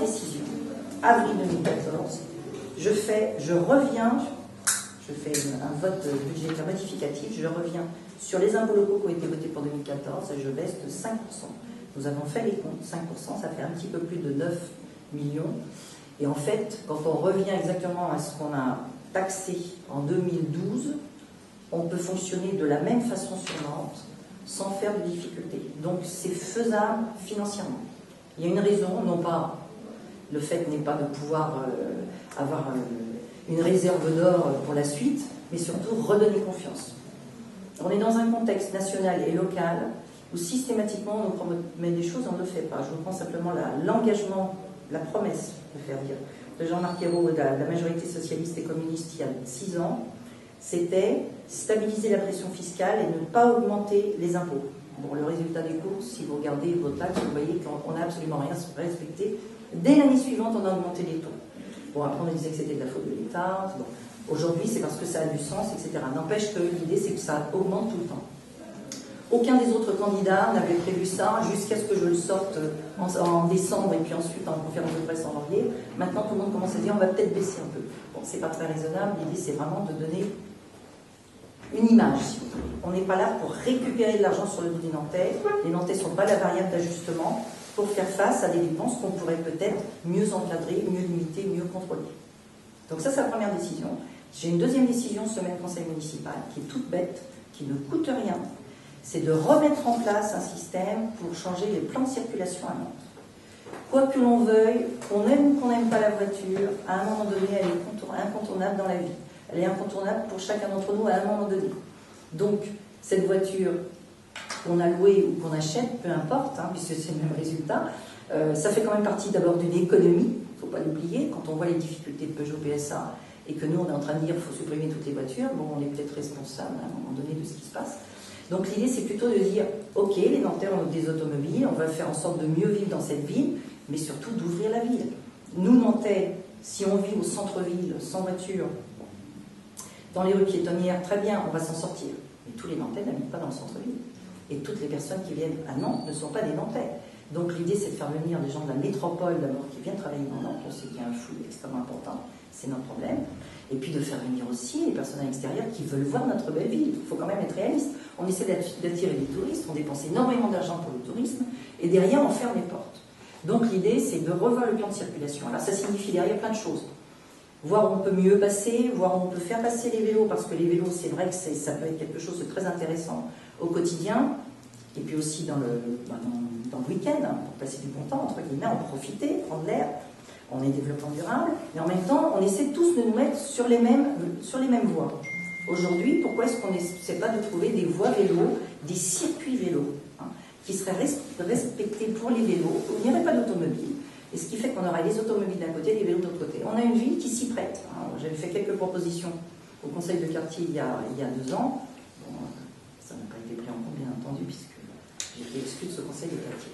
décision, avril 2014, je fais un vote budgétaire modificatif, je reviens sur les impôts locaux qui ont été votés pour 2014 et je baisse de 5%. Nous avons fait les comptes, 5%, ça fait un petit peu plus de 9 millions. Et en fait, quand on revient exactement à ce qu'on a taxé en 2012, on peut fonctionner de la même façon sur Nantes sans faire de difficultés. Donc c'est faisable financièrement. Il y a une raison, non pas, le fait n'est pas de pouvoir avoir une réserve d'or pour la suite, mais surtout redonner confiance. On est dans un contexte national et local où systématiquement on promet des choses, on ne le fait pas. Je vous prends simplement l'engagement, la promesse de faire dire de Jean-Marc Ayrault, de la majorité socialiste et communiste il y a 6 ans, c'était stabiliser la pression fiscale et ne pas augmenter les impôts. Bon, le résultat des courses, si vous regardez vos taxes, vous voyez qu'on n'a absolument rien respecté. Dès l'année suivante, on a augmenté les taux. Bon, après, on disait que c'était de la faute de l'État. Bon. Aujourd'hui, c'est parce que ça a du sens, etc. N'empêche que l'idée, c'est que ça augmente tout le temps. Aucun des autres candidats n'avait prévu ça jusqu'à ce que je le sorte en décembre et puis ensuite en conférence de presse en janvier. Maintenant, tout le monde commence à dire on va peut-être baisser un peu. Bon, c'est pas très raisonnable. L'idée, c'est vraiment de donner une image, si vous voulez. On n'est pas là pour récupérer de l'argent sur le dos des Nantais. Les Nantais ne sont pas la variable d'ajustement pour faire face à des dépenses qu'on pourrait peut-être mieux encadrer, mieux limiter, mieux contrôler. Donc ça, c'est la première décision. J'ai une deuxième décision, semaine conseil municipal, qui est toute bête, qui ne coûte rien. C'est de remettre en place un système pour changer les plans de circulation à Nantes. Quoi que l'on veuille, qu'on aime ou qu'on n'aime pas la voiture, à un moment donné, elle est incontournable dans la vie. Elle est incontournable pour chacun d'entre nous à un moment donné. Donc, cette voiture qu'on a louée ou qu'on achète, peu importe, hein, puisque c'est le même résultat, ça fait quand même partie d'abord d'une économie, il ne faut pas l'oublier. Quand on voit les difficultés de Peugeot PSA et que nous, on est en train de dire qu'il faut supprimer toutes les voitures, bon, on est peut-être responsable à un moment donné de ce qui se passe. Donc l'idée, c'est plutôt de dire, ok, les Nantais ont des automobiles, on va faire en sorte de mieux vivre dans cette ville, mais surtout d'ouvrir la ville. Nous, Nantais, si on vit au centre-ville, sans voiture, dans les rues piétonnières, très bien, on va s'en sortir. Mais tous les Nantais n'habitent pas dans le centre-ville. Et toutes les personnes qui viennent à Nantes ne sont pas des Nantais. Donc l'idée, c'est de faire venir des gens de la métropole, d'abord, qui viennent travailler dans Nantes. On sait qu'il y a un flou extrêmement important, c'est notre problème. Et puis de faire venir aussi les personnes extérieures qui veulent voir notre belle ville. Il faut quand même être réaliste. On essaie d'attirer des touristes, on dépense énormément d'argent pour le tourisme, et derrière, on ferme les portes. Donc l'idée, c'est de revoir le plan de circulation. Alors ça signifie derrière plein de choses. Voir où on peut mieux passer, voir où on peut faire passer les vélos, parce que les vélos, c'est vrai que ça peut être quelque chose de très intéressant au quotidien, et puis aussi dans le week-end, hein, pour passer du bon temps, entre guillemets, en profiter, prendre l'air. On est développement durable, mais en même temps, on essaie tous de nous mettre sur les mêmes voies. Aujourd'hui, pourquoi est-ce qu'on n'essaie pas de trouver des voies vélos, des circuits vélos, hein, qui seraient respectés pour les vélos, où il n'y aurait pas d'automobile, et ce qui fait qu'on aurait les automobiles d'un côté et les vélos de l'autre côté. On a une ville qui s'y prête. Hein. J'avais fait quelques propositions au conseil de quartier il y a 2 ans. Bon, ça n'a pas été pris en compte, bien entendu, puisque j'ai été exclue de ce conseil de quartier.